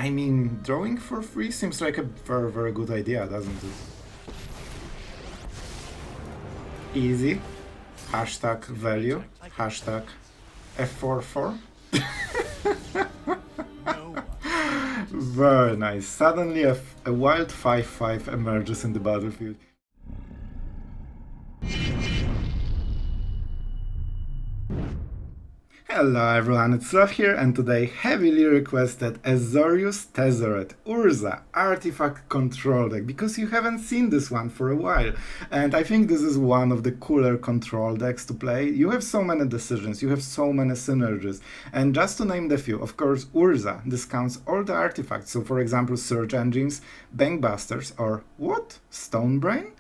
I mean, drawing for free seems like a very, very good idea, doesn't it? Easy. Hashtag value. Hashtag F44. Very nice. Suddenly a wild 5-5 emerges in the battlefield. Hello everyone, it's Sloth here, and today heavily requested Azorius Urza Artifact Control deck, because you haven't seen this one for a while, and I think this is one of the cooler control decks to play. You have so many decisions, you have so many synergies, and just to name the few, of course Urza discounts all the artifacts, so for example Search Engines, Bankbusters, or what? Stonebrain?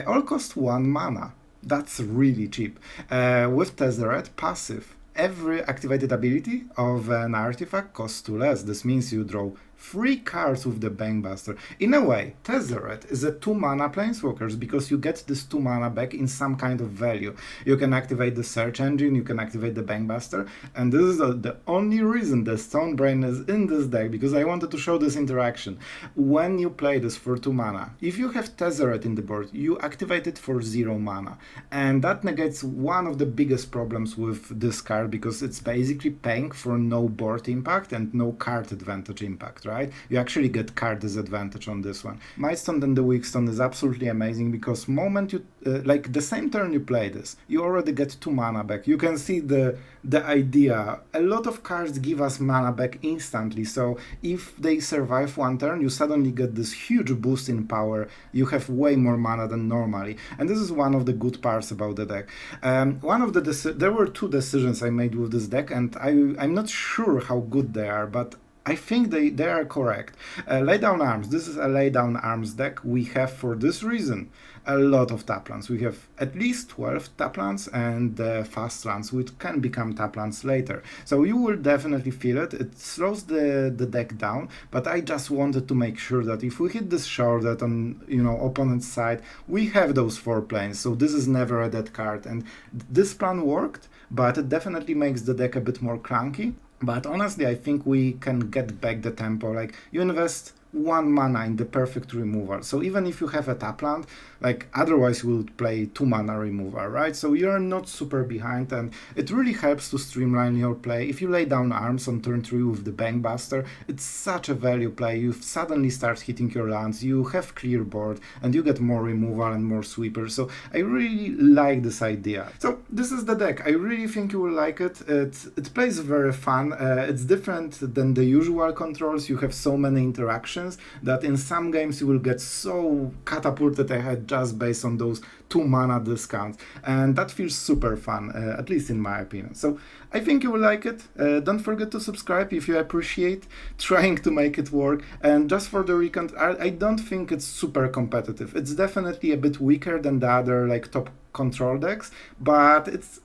All cost 1 mana. That's really cheap. With Tezzeret passive, every activated ability of an artifact costs 2 less. This means you draw 3 cards with the Bankbuster. In a way, Tezzeret is a 2 mana planeswalkers because you get this 2 mana back in some kind of value. You can activate the search engine, you can activate the Bankbuster, and this is the only reason the Stonebrain is in this deck, because I wanted to show this interaction. When you play this for 2 mana, if you have Tezzeret in the board, you activate it for 0 mana, and that negates one of the biggest problems with this card, because it's basically paying for no board impact and no card advantage impact, right? You actually get card disadvantage on this one. Mightstone and Weakstone is absolutely amazing, because moment you like the same turn you play this, you already get 2 mana back. You can see the idea. A lot of cards give us mana back instantly, so if they survive 1 turn, you suddenly get this huge boost in power. You have way more mana than normally, and this is one of the good parts about the deck. There were 2 decisions I made with this deck, and I'm not sure how good they are, but I think they are correct. Lay down arms. This is a lay down arms deck. We have, for this reason, a lot of tap lands. We have at least 12 tap lands and fast lands, which can become tap lands later. So you will definitely feel it. It slows the deck down, but I just wanted to make sure that if we hit this shore, that on opponent's side, we have those 4 planes. So this is never a dead card, and this plan worked, but it definitely makes the deck a bit more clunky. But honestly, I think we can get back the tempo. Like, you invest 1 mana in the perfect removal. So even if you have a tap land, like otherwise you would play 2 mana removal, right? So you're not super behind, and it really helps to streamline your play. If you lay down arms on turn 3 with the Bankbuster, it's such a value play. You suddenly start hitting your lands, you have clear board, and you get more removal and more sweepers. So I really like this idea. So this is the deck. I really think you will like it. It plays very fun. It's different than the usual controls. You have so many interactions that in some games you will get so catapulted ahead just based on those 2 mana discounts, and that feels super fun, at least in my opinion. So I think you will like it. Don't forget to subscribe if you appreciate trying to make it work. And just for the recount, I don't think it's super competitive. It's definitely a bit weaker than the other like top control decks, but it's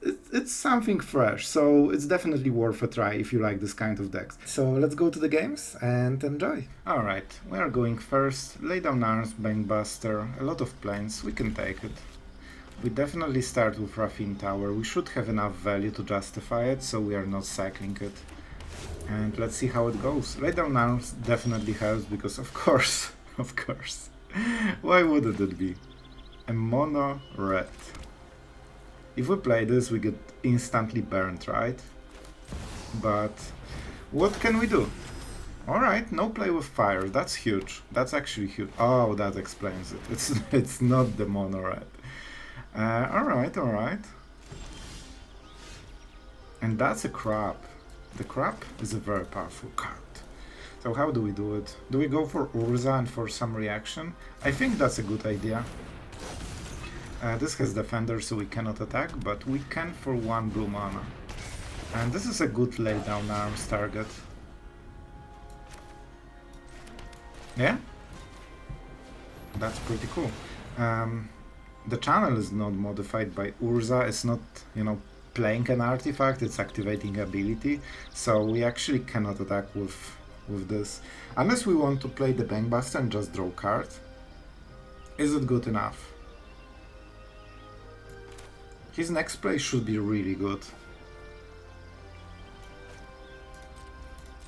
something fresh, so it's definitely worth a try if you like this kind of decks. So let's go to the games and enjoy. Alright, we are going first. Lay down arms, Bankbuster, a lot of planes, we can take it. We definitely start with Raffine Tower. We should have enough value to justify it, so we are not cycling it. And let's see how it goes. Lay down arms definitely helps, because of course, why wouldn't it be? A mono red. If we play this, we get instantly burned, right? But what can we do? Alright, no play with fire. That's huge. That's actually huge. Oh, that explains it. It's not the mono red. Alright. And that's a crab. The crab is a very powerful card. So how do we do it? Do we go for Urza and for some reaction? I think that's a good idea. This has Defender, so we cannot attack, but we can for 1 blue mana. And this is a good lay down arms target. Yeah? That's pretty cool. The channel is not modified by Urza. It's not, playing an artifact, it's activating ability. So we actually cannot attack with this. Unless we want to play the Bankbuster and just draw cards. Is it good enough? His next play should be really good.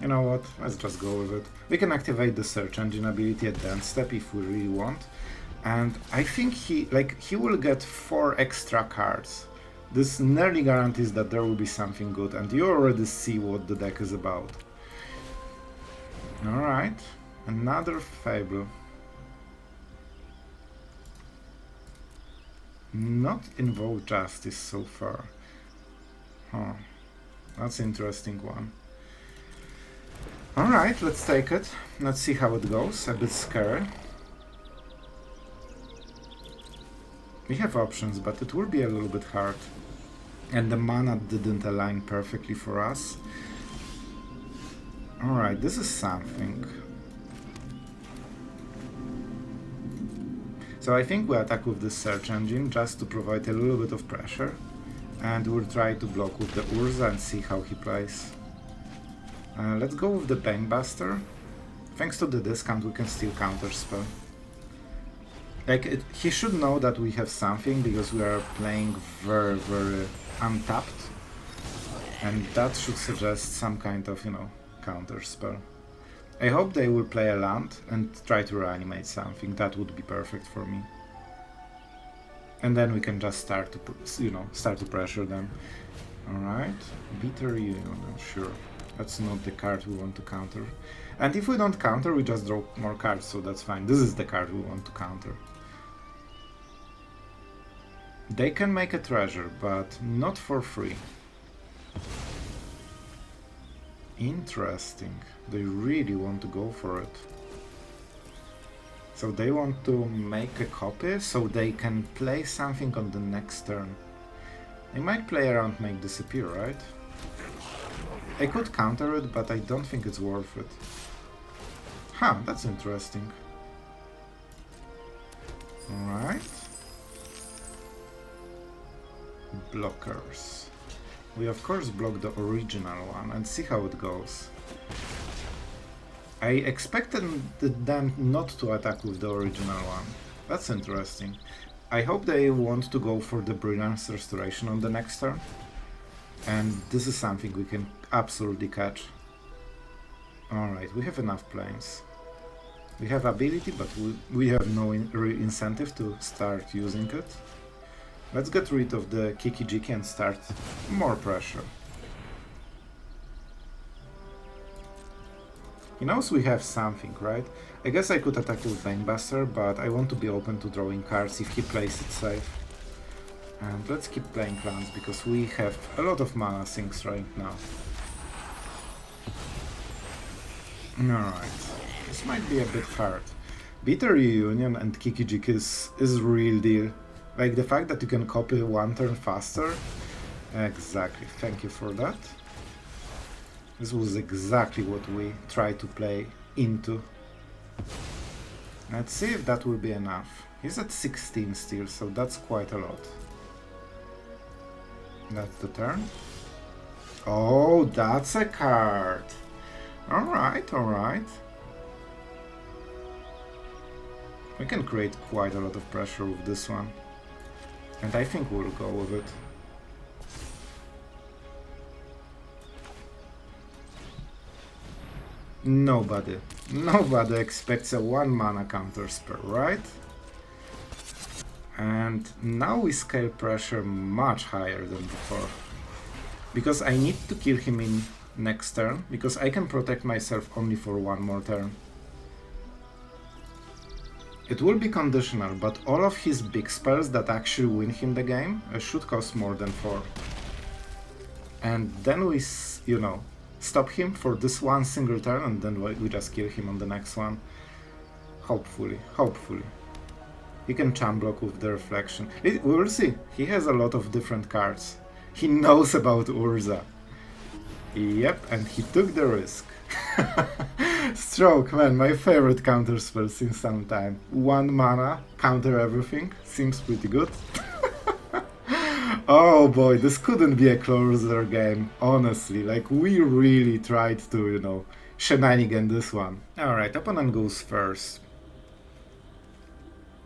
You know what? Let's just go with it. We can activate the search engine ability at the end step if we really want. And I think he will get 4 extra cards. This nearly guarantees that there will be something good, and you already see what the deck is about. Alright, another Fable. Not Invoke Justice so far. Huh, that's an interesting one. Alright, let's take it. Let's see how it goes. A bit scary. We have options, but it will be a little bit hard. And the mana didn't align perfectly for us. Alright, this is something. So I think we attack with the search engine just to provide a little bit of pressure. And we'll try to block with the Urza and see how he plays. Let's go with the Bankbuster. Thanks to the discount we can still counterspell. Like, he should know that we have something because we are playing very, very untapped. And that should suggest some kind of, you know, counterspell. I hope they will play a land and try to reanimate something. That would be perfect for me. And then we can just start to, you know, start to pressure them. Alright, Bitter Union, sure. That's not the card we want to counter. And if we don't counter, we just draw more cards, so that's fine. This is the card we want to counter. They can make a treasure, but not for free. Interesting. They really want to go for it. So they want to make a copy so they can play something on the next turn. They might play around Make Disappear, right? I could counter it, but I don't think it's worth it. Huh, that's interesting. Alright. Blockers. We of course block the original one and see how it goes. I expected them not to attack with the original one. That's interesting. I hope they want to go for the Brilliance Restoration on the next turn. And this is something we can absolutely catch. Alright, we have enough planes. We have ability, but we have no incentive to start using it. Let's get rid of the Kiki-Jiki and start more pressure. He knows we have something, right? I guess I could attack with Bankbuster, but I want to be open to drawing cards if he plays it safe. And let's keep playing lands, because we have a lot of mana sinks right now. Alright, this might be a bit hard. Bitter Reunion and Kiki-Jiki is real deal. Like the fact that you can copy one turn faster. Exactly, thank you for that. This was exactly what we tried to play into. Let's see if that will be enough. He's at 16 still, so that's quite a lot. That's the turn. Oh, that's a card. Alright, alright. We can create quite a lot of pressure with this one. And I think we'll go with it. Nobody expects a 1 mana counter spell, right? And now we scale pressure much higher than before. Because I need to kill him in next turn, because I can protect myself only for 1 more turn. It will be conditional, but all of his big spells that actually win him the game should cost more than 4. And then we, you know, stop him for this one single turn, and then we just kill him on the next one. Hopefully, hopefully. He can champ block with the reflection. We will see. He has a lot of different cards. He knows about Urza. Yep, and he took the risk. Stroke, man, my favorite counter spell since some time. 1 mana, counter everything. Seems pretty good. Oh boy, this couldn't be a closer game, honestly. Like, we really tried to, you know, shenanigan this one. Alright, opponent goes first.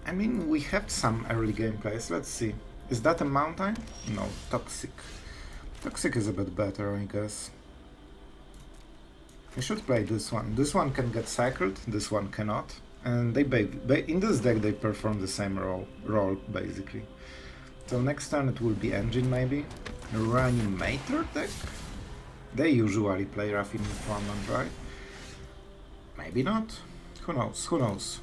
I mean, we have some early gameplays, let's see. Is that a mountain? No, Toxic. Toxic is a bit better, I guess. I should play this one. This one can get cycled, this one cannot. And in this deck they perform the same role basically. So next turn it will be Engine maybe. A Reanimator deck? They usually play Raffine Informant, right? Maybe not. Who knows, who knows.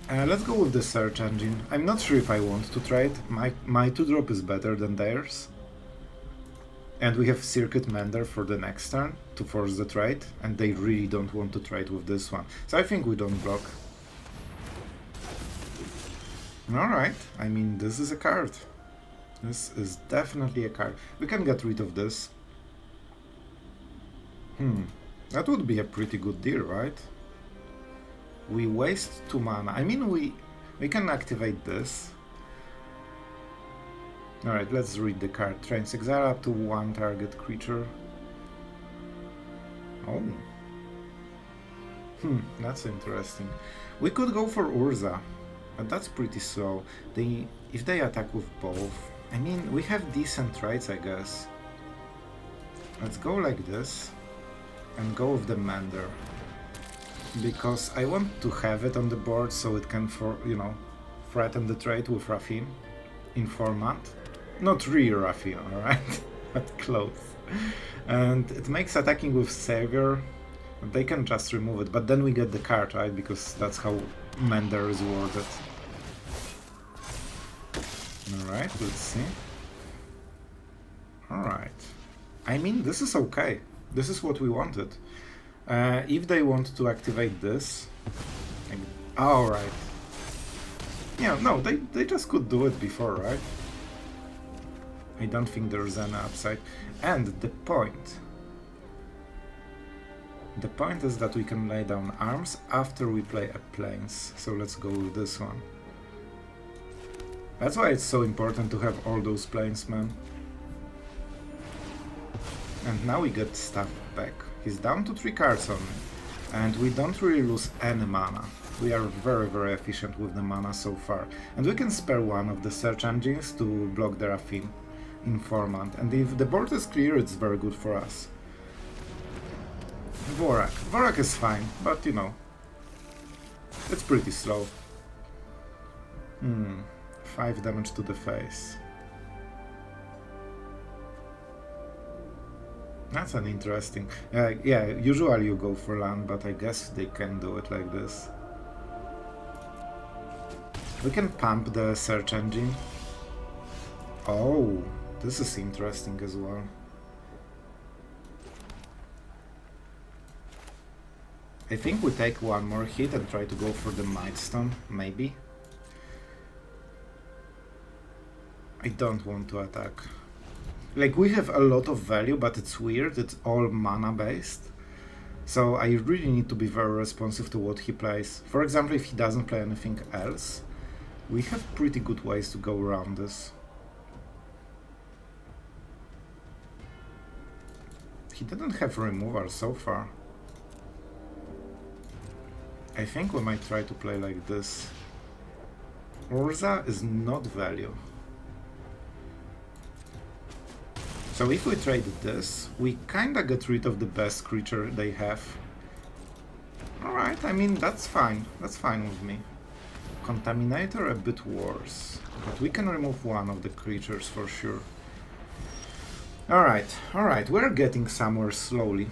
Let's go with the Search Engine. I'm not sure if I want to trade. My 2-drop is better than theirs. And we have Circuit Mender for the next turn to force the trade, and they really don't want to trade with this one. So I think we don't block. Alright, I mean, this is a card. This is definitely a card. We can get rid of this. That would be a pretty good deal, right? We waste 2 mana. I mean, we can activate this. Alright, let's read the card. Trains exile up to 1 target creature. Oh. That's interesting. We could go for Urza, but that's pretty slow. If they attack with both... I mean, we have decent traits, I guess. Let's go like this, and go with the Mender. Because I want to have it on the board so it can, threaten the trade with Raffine. Informant. Not real Raffine, alright? But close. And it makes attacking with Savior. They can just remove it, but then we get the card, right? Because that's how Mender is worded. Alright, let's see. Alright. I mean, this is okay. This is what we wanted. If they want to activate this... Alright. Yeah, no, they just could do it before, right? I don't think there's an upside. And the point is that we can lay down arms after we play a plains. So let's go with this one. That's why it's so important to have all those plains, man. And now we get stuff back. He's down to 3 cards only. And we don't really lose any mana. We are very, very efficient with the mana so far. And we can spare one of the search engines to block the Raffine Informant. And if the board is clear, it's very good for us. Vorak. Vorak is fine, but it's pretty slow. 5 damage to the face. That's an interesting... yeah, usually you go for land, but I guess they can do it like this. We can pump the search engine. Oh, this is interesting as well. I think we take one more hit and try to go for the Mightstone, maybe. I don't want to attack. Like, we have a lot of value, but it's weird, it's all mana based. So I really need to be very responsive to what he plays. For example, if he doesn't play anything else, we have pretty good ways to go around this. He didn't have removal so far. I think we might try to play like this. Urza is not value. So if we trade this, we kinda get rid of the best creature they have. Alright, I mean, that's fine. That's fine with me. Contaminator a bit worse, but we can remove one of the creatures for sure. Alright, we're getting somewhere slowly.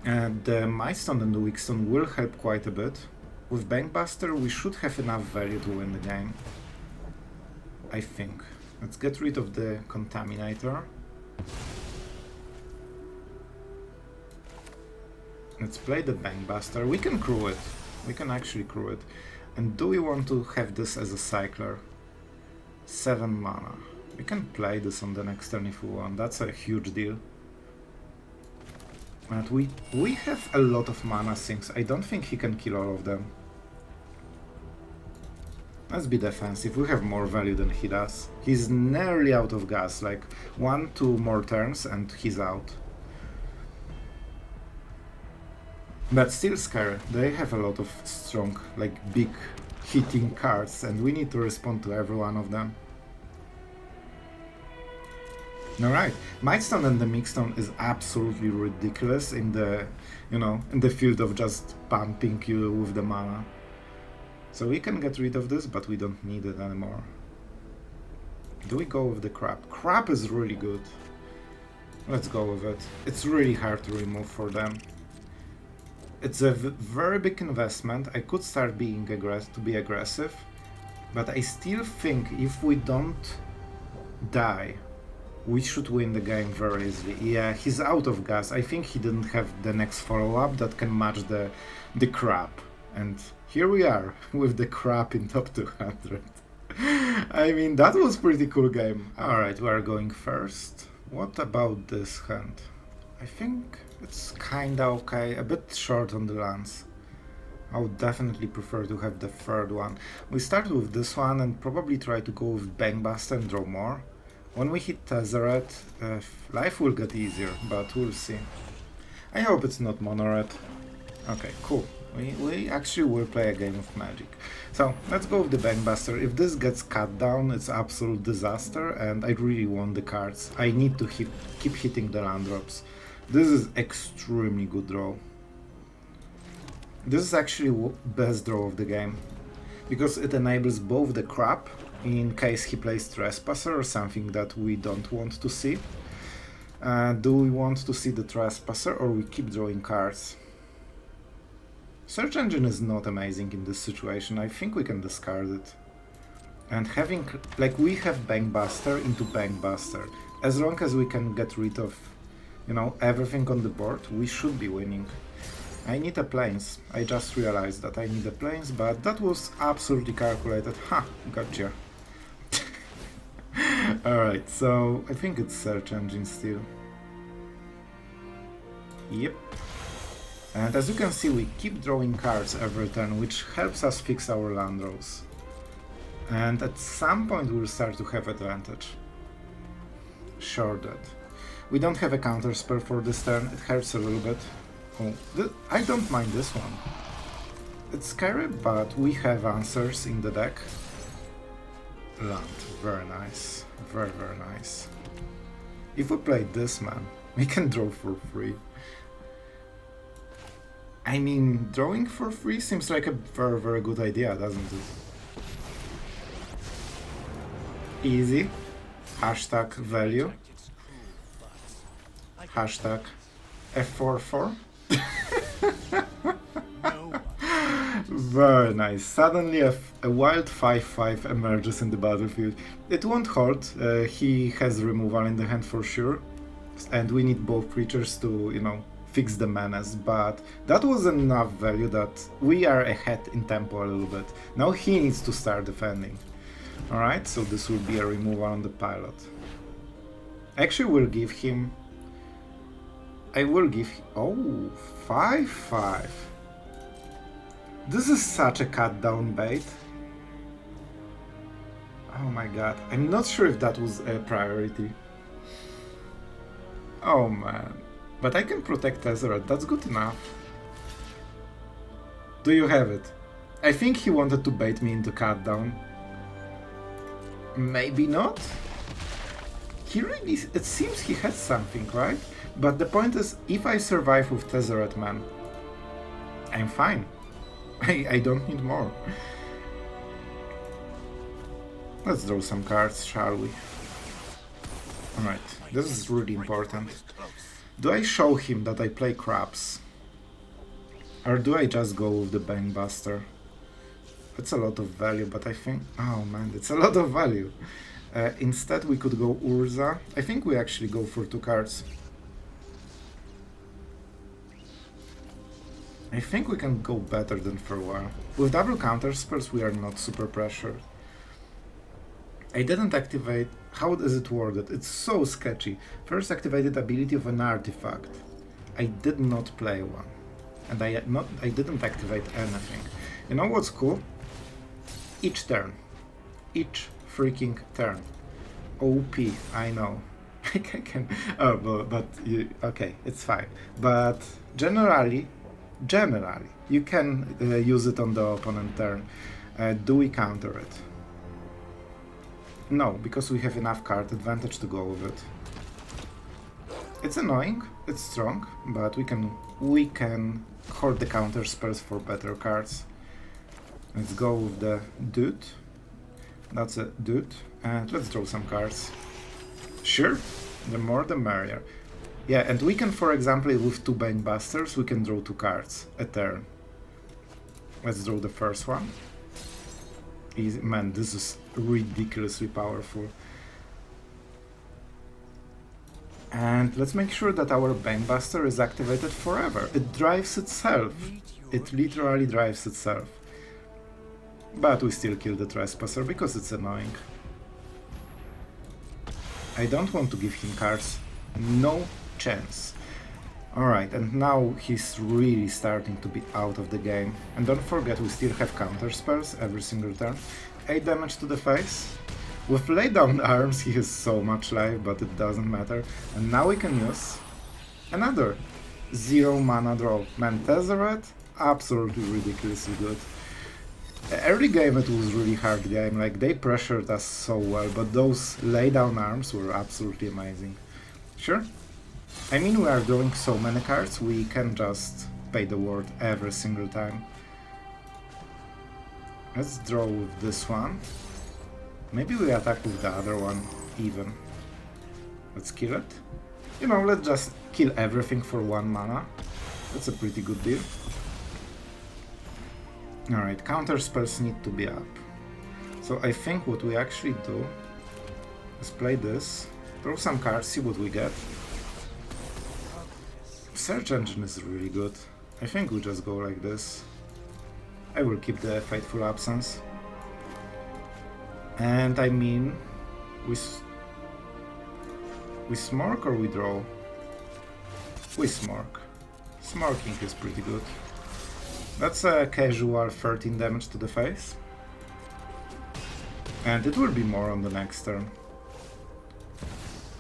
And the Mightstone and the Weakstone will help quite a bit. With Bankbuster, we should have enough value to win the game. I think. Let's get rid of the Contaminator. Let's play the Bankbuster. We can crew it. We can actually crew it. And do we want to have this as a cycler? 7 mana. We can play this on the next turn if we want. That's a huge deal. But we have a lot of mana sinks. I don't think he can kill all of them. Let's be defensive. We have more value than he does. He's nearly out of gas. Like 1-2 more turns and he's out. But still scary. They have a lot of strong, like big hitting cards, and we need to respond to every one of them. Alright, Mightstone and the Weakstone is absolutely ridiculous in the, in the field of just pumping you with the mana. So we can get rid of this, but we don't need it anymore. Do we go with the Crab? Crab is really good. Let's go with it. It's really hard to remove for them. It's a very big investment. I could start being to be aggressive, but I still think if we don't die, we should win the game very easily. Yeah, he's out of gas. I think he didn't have the next follow-up that can match the Crab. And here we are, with the Crab in top 200. I mean, that was pretty cool game. Alright, we are going first. What about this hand? I think it's kinda okay, a bit short on the lands. I would definitely prefer to have the third one. We start with this one and probably try to go with Bankbuster and draw more. When we hit Tezzeret, life will get easier, but we'll see. I hope it's not mono red. Okay, cool. We actually will play a game of Magic. So let's go with the Bankbuster. If this gets cut down, it's absolute disaster, and I really want the cards. I need to keep hitting the land drops. This is extremely good draw. This is actually best draw of the game, because it enables both the Crab, in case he plays Trespasser or something that we don't want to see. Do we want to see the Trespasser, or we keep drawing cards? Search engine is not amazing in this situation. I think we can discard it. And having, like, we have Bankbuster into Bankbuster. As long as we can get rid of, everything on the board, we should be winning. I need a plains. I just realized that I need a plains, but that was absolutely calculated. Ha! Gotcha. Alright, so I think it's search engine still. Yep. And as you can see, we keep drawing cards every turn, which helps us fix our land draws. And at some point we'll start to have advantage. Sure that. We don't have a counter spell for this turn, it hurts a little bit. Oh, I don't mind this one. It's scary, but we have answers in the deck. Land, very nice. Very, very nice. If we play this, man, we can draw for free. I mean, drawing for free seems like a very, very good idea, doesn't it? Easy. Hashtag value. Hashtag F44. Very nice. Suddenly a wild 5/5 emerges in the battlefield. It won't hurt. He has removal in the hand for sure. And we need both creatures to, fix the menace, but that was enough value that we are ahead in tempo a little bit. Now he needs to start defending. Alright, so this will be a removal on the pilot. Actually, we'll give him... I will give... Oh, 5/5. This is such a cut down bait. Oh my god, I'm not sure if that was a priority. Oh man. But I can protect Tezzeret, that's good enough. Do you have it? I think he wanted to bait me into cut down. Maybe not? He really... It seems he has something, right? But the point is, if I survive with Tezzeret, man, I'm fine. I don't need more. Let's draw some cards, shall we? Alright, this is really important. Do I show him that I play crabs? Or do I just go with the Bankbuster? That's a lot of value, but I think... Oh man, it's a lot of value. Instead we could go Urza. I think we actually go for 2 cards. I think we can go better than for a while. With double counter spells we are not super pressured. I didn't activate... How is it worded? It's so sketchy. First activated ability of an artifact. I did not play one. And I didn't activate anything. You know what's cool? Each turn. Each freaking turn. OP, I know. I can... Oh, but okay, it's fine. But generally, you can use it on the opponent turn. Do we counter it? No, because we have enough card advantage to go with it. It's annoying, it's strong, but we can hold the counter spells for better cards. Let's go with the dude. That's a dude. And let's draw some cards. Sure, the more the merrier. Yeah, and we can, for example, with 2 Bankbusters, we can draw 2 cards a turn. Let's draw the first one. Easy. Man, this is ridiculously powerful. And let's make sure that our Bankbuster is activated forever. It drives itself. It literally drives itself. But we still kill the Trespasser because it's annoying. I don't want to give him cards. No chance. Alright, and now he's really starting to be out of the game. And don't forget, we still have counter spells every single turn. 8 damage to the face. With laydown arms he has so much life, but it doesn't matter. And now we can use another 0 mana draw. Man, Tezzeret, absolutely ridiculously good. Early game it was really hard game, like they pressured us so well, but those laydown arms were absolutely amazing. Sure. I mean, we are drawing so many cards, we can just pay the word every single time. Let's draw with this one. Maybe we attack with the other one, even. Let's kill it. You know, let's just kill everything for 1 mana. That's a pretty good deal. Alright, counter spells need to be up. So I think what we actually do is play this, draw some cards, see what we get. Search engine is really good. I think we just go like this. I will keep the Fateful Absence. And I mean, we smork or we draw? We smork. Smorking is pretty good. That's a casual 13 damage to the face. And it will be more on the next turn.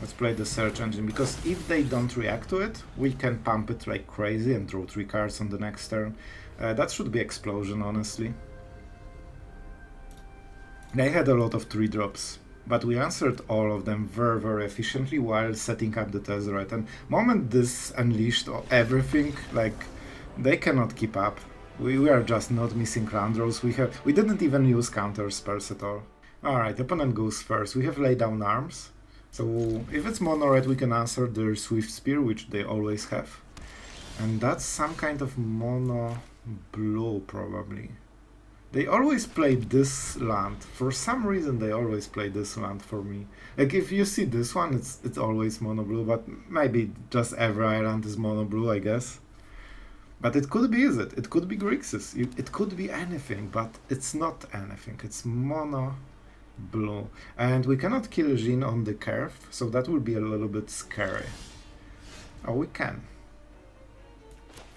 Let's play the search engine, because if they don't react to it, we can pump it like crazy and draw 3 cards on the next turn. That should be explosion, honestly. They had a lot of 3-drops, but we answered all of them very efficiently while setting up the Tezzeret. And moment this unleashed everything, like, they cannot keep up. We are just not missing land draws. We didn't even use counter spells at all. Alright, opponent goes first. We have laydown arms. So if it's mono red, we can answer their Swift Spear, which they always have. And that's some kind of mono blue, probably. They always play this land. For some reason they always play this land for me. Like if you see this one, it's always mono blue, but maybe just every island is mono blue, I guess. But it could be it could be Grixis, it could be anything, but it's not anything, it's mono blue. And we cannot kill Jin on the curve, so that will be a little bit scary. Oh, we can.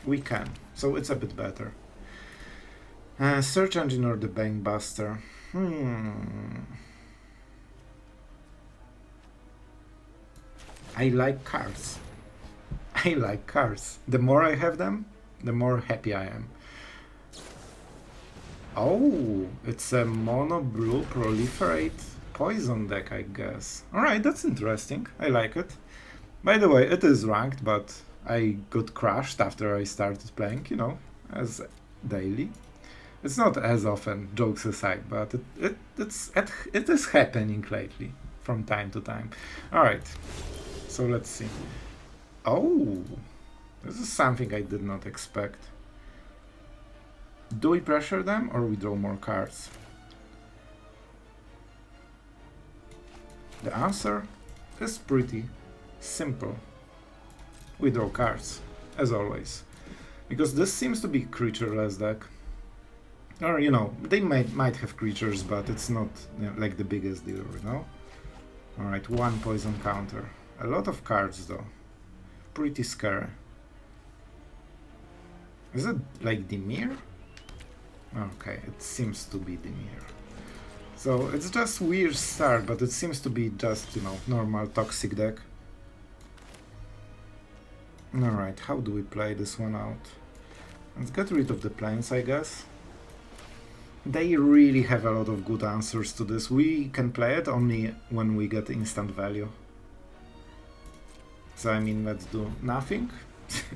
We can, so it's a bit better. Search engine or the Bankbuster? I like cards. I like cards. The more I have them, the more happy I am. Oh, it's a mono blue proliferate poison deck, I guess. Alright, that's interesting. I like it. By the way, it is ranked, but I got crushed after I started playing, you know, as daily. It's not as often, jokes aside, but it is happening lately, from time to time. Alright, so let's see. Oh, this is something I did not expect. Do we pressure them or we draw more cards? The answer is pretty simple. We draw cards, as always. Because this seems to be creatureless deck. Or, you know, they might have creatures, but it's not, you know, like the biggest deal, you know? Alright, 1 poison counter. A lot of cards, though. Pretty scary. Is it like Dimir? Okay, it seems to be Dimir. So it's just weird start, but it seems to be just, you know, normal toxic deck. Alright, how do we play this one out? Let's get rid of the planes, I guess. They really have a lot of good answers to this. We can play it only when we get instant value. So I mean, let's do nothing.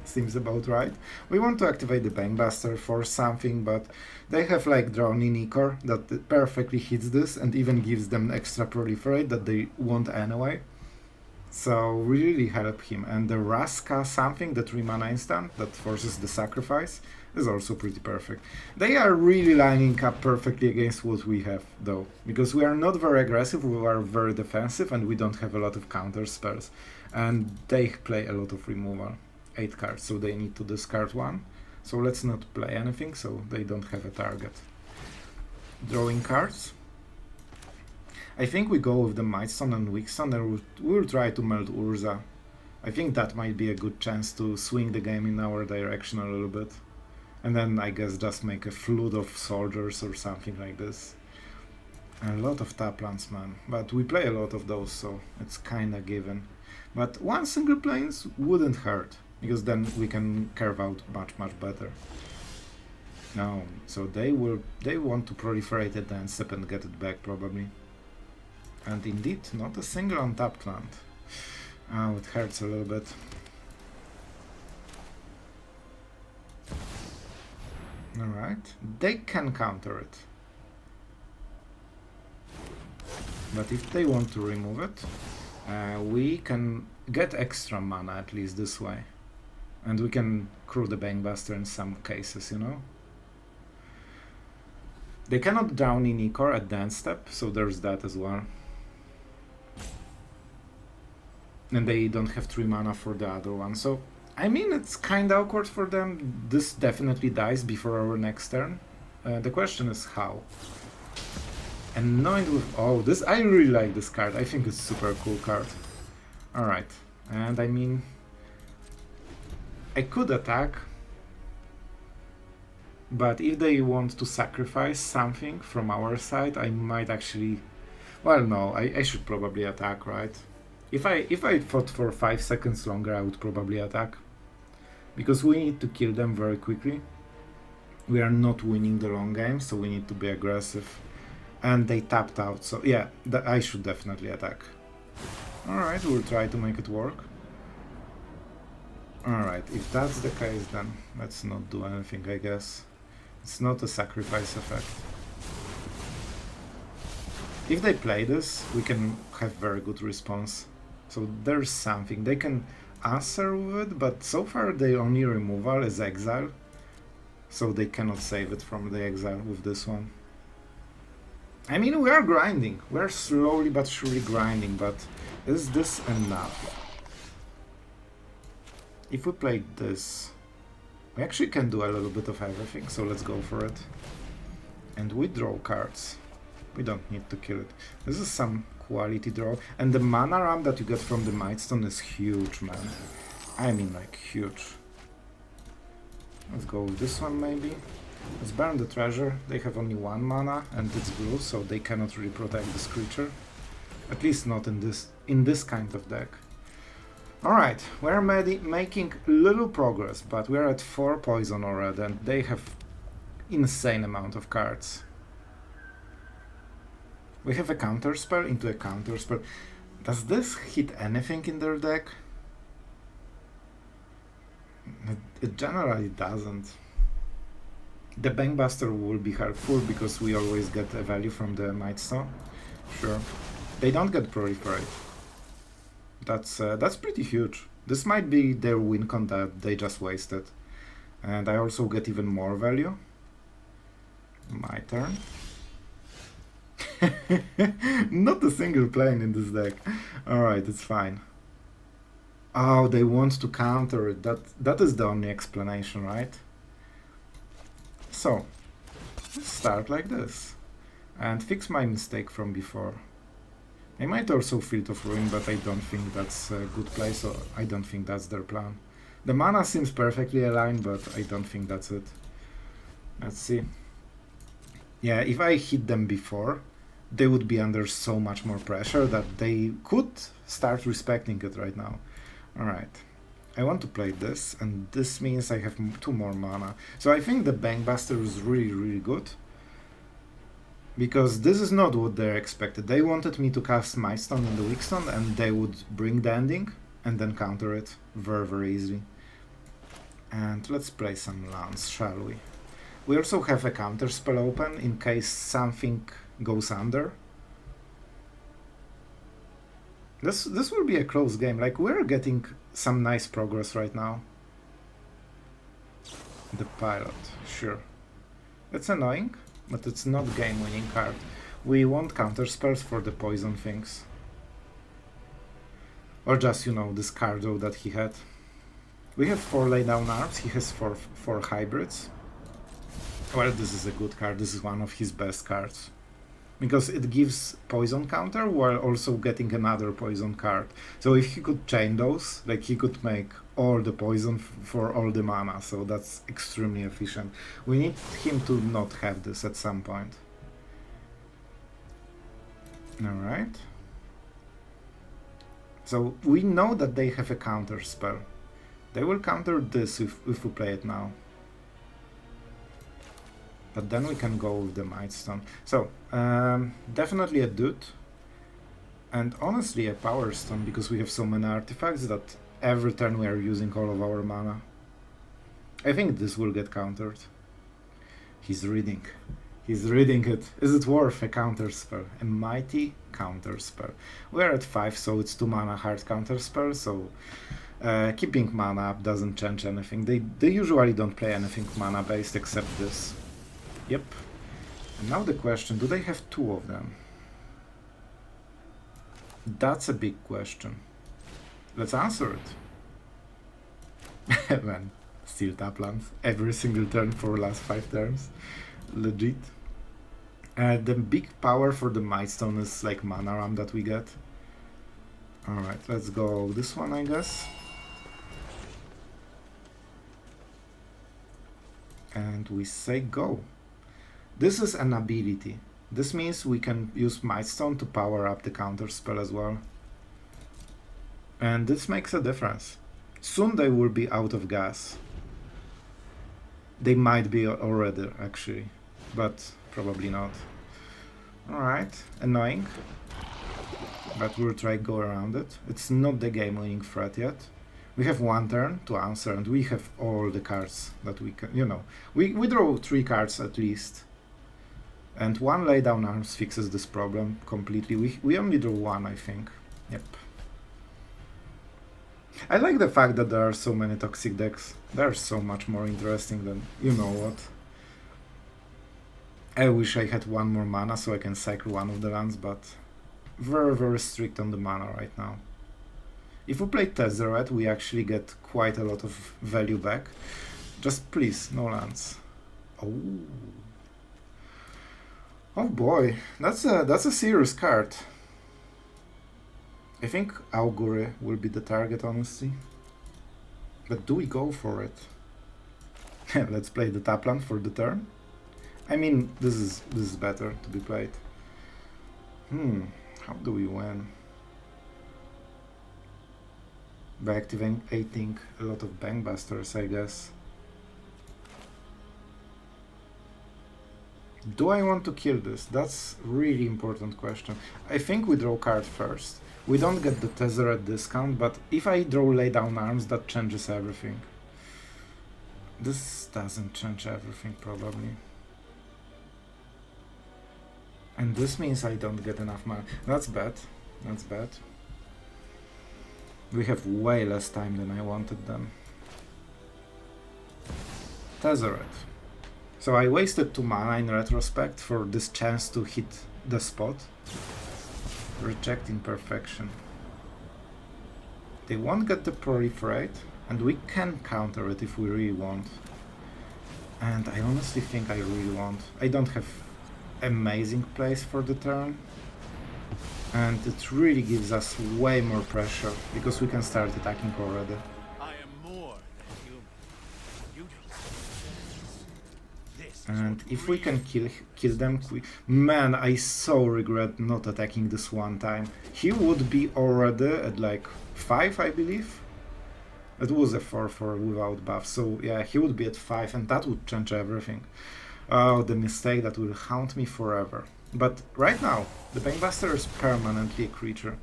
Seems about right. We want to activate the Bankbuster for something, but they have like drawn in Icor that perfectly hits this and even gives them extra proliferate that they want anyway. So really help him. And the Raska something, the 3 mana instant that forces the sacrifice, is also pretty perfect. They are really lining up perfectly against what we have though, because we are not very aggressive, we are very defensive, and we don't have a lot of counter spells. And they play a lot of removal. 8 cards, so they need to discard 1. So let's not play anything, so they don't have a target. Drawing cards. I think we go with the Mightstone and Weakstone, and we'll try to melt Urza. I think that might be a good chance to swing the game in our direction a little bit. And then I guess just make a flood of soldiers or something like this. A lot of tap lands, man. But we play a lot of those, so it's kinda given. But 1 single plains wouldn't hurt, because then we can carve out much better. No, so they want to proliferate it and step and get it back probably. And indeed, not a single untapped land. Oh, it hurts a little bit. Alright, they can counter it. But if they want to remove it, we can get extra mana at least this way. And we can crew the Bankbuster in some cases, you know? They cannot drown in Icor at the end step, so there's that as well. And they don't have 3 mana for the other one, so I mean it's kinda awkward for them. This definitely dies before our next turn. The question is how. And knowing with this, I really like this card. I think it's super cool card. Alright, and I mean I could attack, but if they want to sacrifice something from our side, I might actually... Well, no, I should probably attack, right? If I fought for 5 seconds longer, I would probably attack. Because we need to kill them very quickly. We are not winning the long game, so we need to be aggressive. And they tapped out, so yeah, I should definitely attack. Alright, we'll try to make it work. Alright, if that's the case, then let's not do anything, I guess. It's not a sacrifice effect. If they play this, we can have very good response. So there's something. They can answer with it, but so far the only removal is exile. So they cannot save it from the exile with this one. I mean, we are grinding. We are slowly but surely grinding, but is this enough? If we play this, we actually can do a little bit of everything, so let's go for it. And we draw cards. We don't need to kill it. This is some quality draw. And the mana ramp that you get from the Mightstone is huge, man. I mean, like, huge. Let's go with this one, maybe. Let's burn the treasure. They have only 1 mana, and it's blue, so they cannot really protect this creature. At least not in this kind of deck. Alright, we're making little progress, but we're at 4 poison already, and they have insane amount of cards. We have a counterspell into a counterspell. Does this hit anything in their deck? It generally doesn't. The Bankbuster will be helpful because we always get a value from the Mightstone. Sure. They don't get proliferate. That's pretty huge. This might be their win con that they just wasted. And I also get even more value. My turn. Not a single plane in this deck. Alright, it's fine. Oh, they want to counter it. That is the only explanation, right? So, let's start like this. And fix my mistake from before. I might also Field of Ruin, but I don't think that's a good play, so I don't think that's their plan. The mana seems perfectly aligned, but I don't think that's it. Let's see. Yeah, if I hit them before, they would be under so much more pressure that they could start respecting it right now. Alright. I want to play this, and this means I have 2 more mana. So I think the Bankbuster is really good. Because this is not what they expected. They wanted me to cast Mightstone and the Weakstone, and they would bring the ending. and then counter it very, very easily. And let's play some lands, shall we? We also have a counter spell open in case something goes under. This will be a close game. Like, we're getting some nice progress right now. The pilot, sure. It's annoying, but it's not game-winning card. We want counter spells for the poison things. Or just, you know, this cardo that he had. We have 4 laydown arms, he has 4 hybrids. Well, this is a good card, this is one of his best cards. Because it gives poison counter while also getting another poison card. So if he could chain those, like he could make all the poison for all the mana, so that's extremely efficient. We need him to not have this at some point. Alright. So we know that they have a counter spell. They will counter this if we play it now. But then we can go with the Mightstone. So, definitely a dude. And honestly a Power Stone, because we have so many artifacts that every turn we are using all of our mana. I think this will get countered. He's reading. He's reading it. Is it worth a counter spell? A mighty counter spell. We are at 5, so it's 2 mana hard counter spell, so keeping mana up doesn't change anything. They usually don't play anything mana based except this. Yep. And now the question, do they have 2 of them? That's a big question. Let's answer it. Man, still tap lands every single turn for last 5 turns. Legit. The big power for the Mightstone is like mana ram that we get. Alright, let's go this one, I guess. And we say go. This is an ability. This means we can use Mightstone to power up the counter spell as well. And this makes a difference. Soon they will be out of gas. They might be already, actually, but probably not. Alright, annoying. But we'll try go around it. It's not the game-winning threat yet. We have 1 turn to answer, and we have all the cards that we can, you know. We draw 3 cards at least. And 1 laydown arms fixes this problem completely. We only draw 1, I think. Yep. I like the fact that there are so many toxic decks. They're so much more interesting than you know what. I wish I had 1 more mana so I can cycle 1 of the lands, but very, very strict on the mana right now. If we play Tezzeret, we actually get quite a lot of value back. Just please, no lands. Oh. Oh boy, that's a serious card. I think Augury will be the target, honestly. But do we go for it? Let's play the tap land for the turn. I mean, this is better to be played. How do we win? By activating a lot of Bankbusters, I guess. Do I want to kill this? That's really important question. I think we draw card first. We don't get the Tezzeret discount, but if I draw laydown arms, that changes everything. This doesn't change everything, probably. And this means I don't get enough mana. That's bad. That's bad. We have way less time than I wanted then. Tezzeret. So I wasted 2 mana in retrospect for this chance to hit the spot. Reject imperfection. They won't get the proliferate, and we can counter it if we really want. And I honestly think I really want. I don't have amazing plays for the turn. And it really gives us way more pressure, because we can start attacking already. And if we can kill them man, I so regret not attacking this one time. He would be already at like 5, I believe. It was a 4/4 without buff, so yeah, he would be at 5, and that would change everything. Oh, the mistake that will haunt me forever. But right now, the Bankbuster is permanently a creature.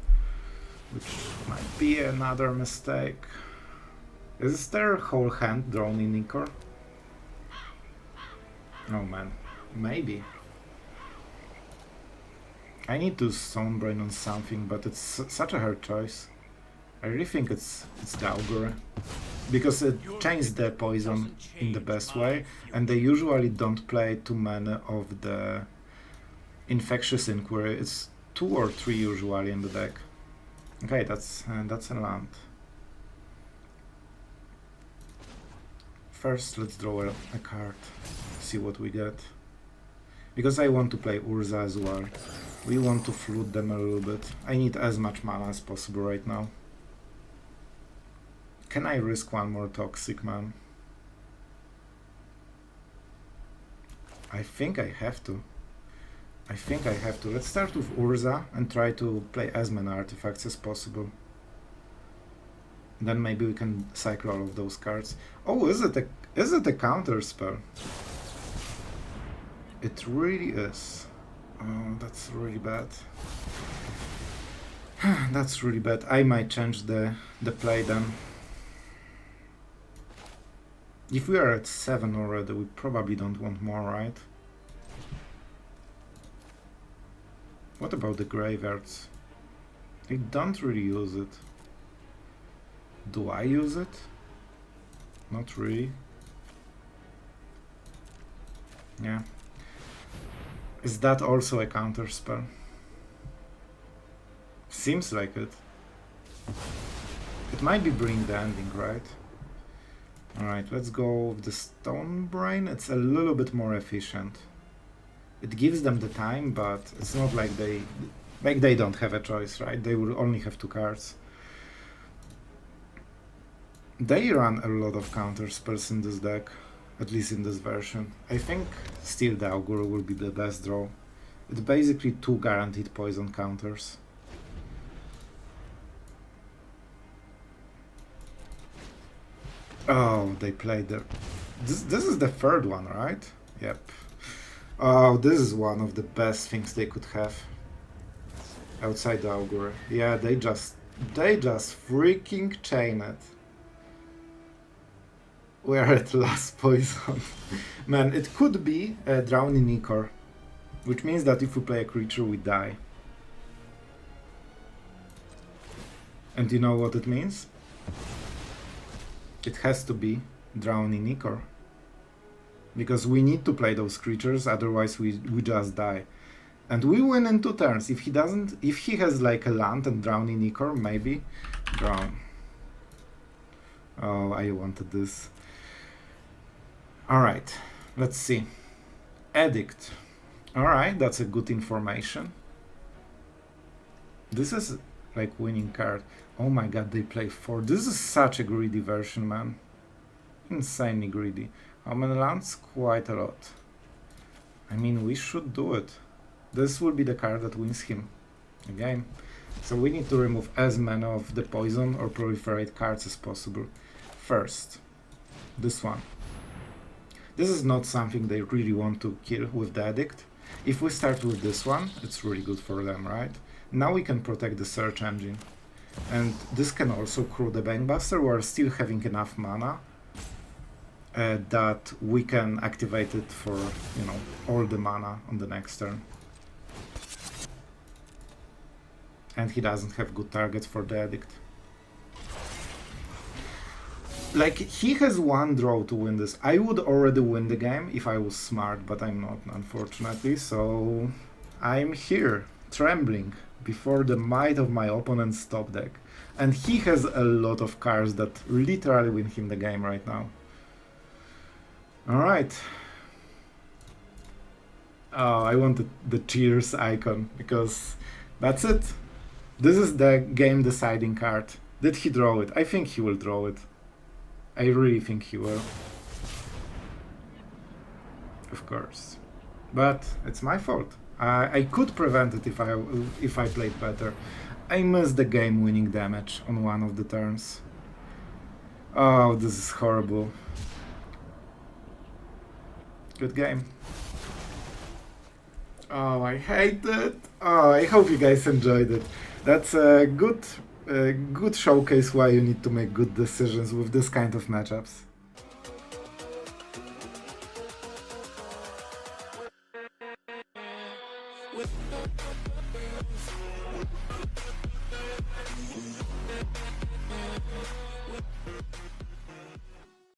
which might be another mistake. Is there a whole hand drawn in Ichor? Oh man, maybe. I need to Stonebrain on something, but it's such a hard choice. I really think it's the Augury, because it changed the poison in the best way, and they usually don't play too many of the Infectious Inquiry. It's 2 or 3 usually in the deck. Okay, that's a land. First, let's draw a card, see what we get. Because I want to play Urza as well. We want to flood them a little bit. I need as much mana as possible right now. Can I risk one more Toxic, man? I think I have to. Let's start with Urza and try to play as many artifacts as possible. Then maybe we can cycle all of those cards. Oh, is it a counter spell? It really is. Oh, that's really bad. That's really bad. I might change the play then. If we are at 7 already, we probably don't want more, right? What about the graveyards? I don't really use it. Do I use it? Not really. Yeah. Is that also a counter spell? Seems like it. It might be Bring the Ending, right? Alright, let's go with the Stonebrain. It's a little bit more efficient. It gives them the time, but it's not like they don't have a choice, right? They will only have 2 cards. They run a lot of counter spells in this deck, at least in this version. I think still the Augury will be the best draw. It's basically 2 guaranteed poison counters. Oh, they played the... This is the 3rd one, right? Yep. Oh, this is one of the best things they could have. Outside the Augury. Yeah, they just freaking chain it. We are at last poison. Man, it could be a Drowning Ichor, which means that if we play a creature, we die. And you know what it means? It has to be Drowning Ichor. Because we need to play those creatures, otherwise we just die. And we win in 2 turns. If he has like a land and Drowning Ichor, maybe drown. Oh, I wanted this. Alright, let's see. Edict. Alright, that's a good information. This is like winning card. Oh my god, they play 4. This is such a greedy version, man. Insanely greedy. How many lands? Quite a lot. I mean, we should do it. This will be the card that wins him the game. So we need to remove as many of the poison or proliferate cards as possible. First, this one. This is not something they really want to kill with the Edict. If we start with this one, it's really good for them, right? Now we can protect the search engine. And this can also crew the Bankbuster. We are still having enough mana that we can activate it for, you know, all the mana on the next turn. And he doesn't have good targets for the Edict. Like, he has 1 draw to win this. I would already win the game if I was smart, but I'm not, unfortunately. So I'm here, trembling before the might of my opponent's top deck. And he has a lot of cards that literally win him the game right now. Alright. Oh, I wanted the cheers icon, because that's it. This is the game deciding card. Did he draw it? I think he will draw it. I really think he will. Of course. But it's my fault. I could prevent it if I played better. I missed the game-winning damage on one of the turns. Oh, this is horrible. Good game. Oh, I hate it. Oh, I hope you guys enjoyed it. That's a good a good showcase why you need to make good decisions with this kind of matchups.